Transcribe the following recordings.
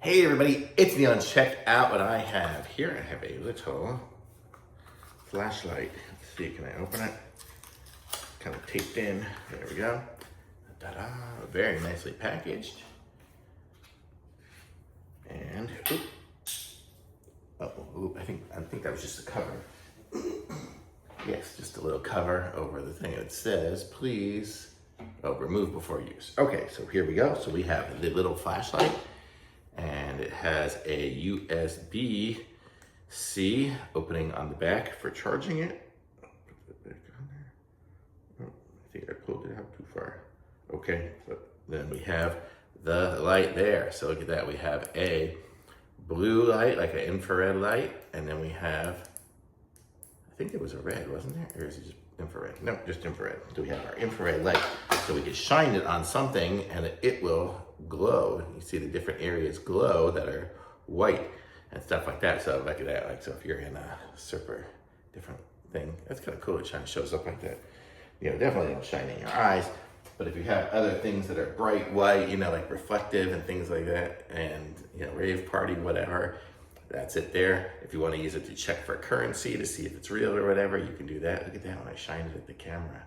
Hey everybody, it's Neon. Check out what I have here. I have a little flashlight. Let's see, can I open it? Kind of taped in. There we go. Ta-da! Very nicely packaged. And I think that was just a cover. Yes, just a little cover over the thing. It says, please, remove before use. Okay, so here we go. So we have the little flashlight. And it has a USB-C opening on the back for charging it. Put it back on there. Oh, I think I pulled it out too far. Okay, so then we have the light there. So look at that, we have a blue light, like an infrared light, and then we have, I think it was a red, wasn't there? Or is it just infrared? No, just infrared. So we have our infrared light. So we can shine it on something and it will glow. You see the different areas glow that are white and stuff like that. So look at that. Like, so if you're in a super different thing, that's kind of cool. It shows up like that. You know, definitely don't shine in your eyes. But if you have other things that are bright white, you know, like reflective and things like that, and, you know, rave party, whatever, that's it there. If you want to use it to check for currency to see if it's real or whatever, you can do that. Look at that when I shine it at the camera.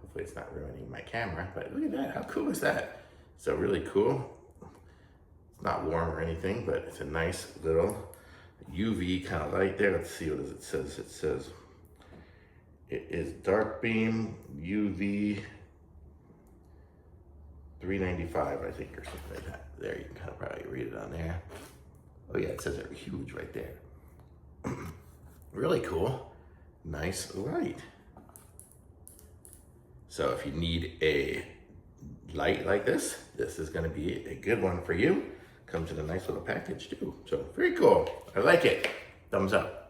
Hopefully it's not ruining my camera, but look at that. How cool is that? So really cool. It's not warm or anything, but it's a nice little UV kind of light there. Let's see, what does it says? It says it is DARKBEAM UV395, I think, or something like that. There, you can kind of probably read it on there. Oh yeah, it says it huge right there. Really cool. Nice light. So if you need a light like this is going to be a good one for you. Comes in a nice little package too. So very cool. I like it. Thumbs up.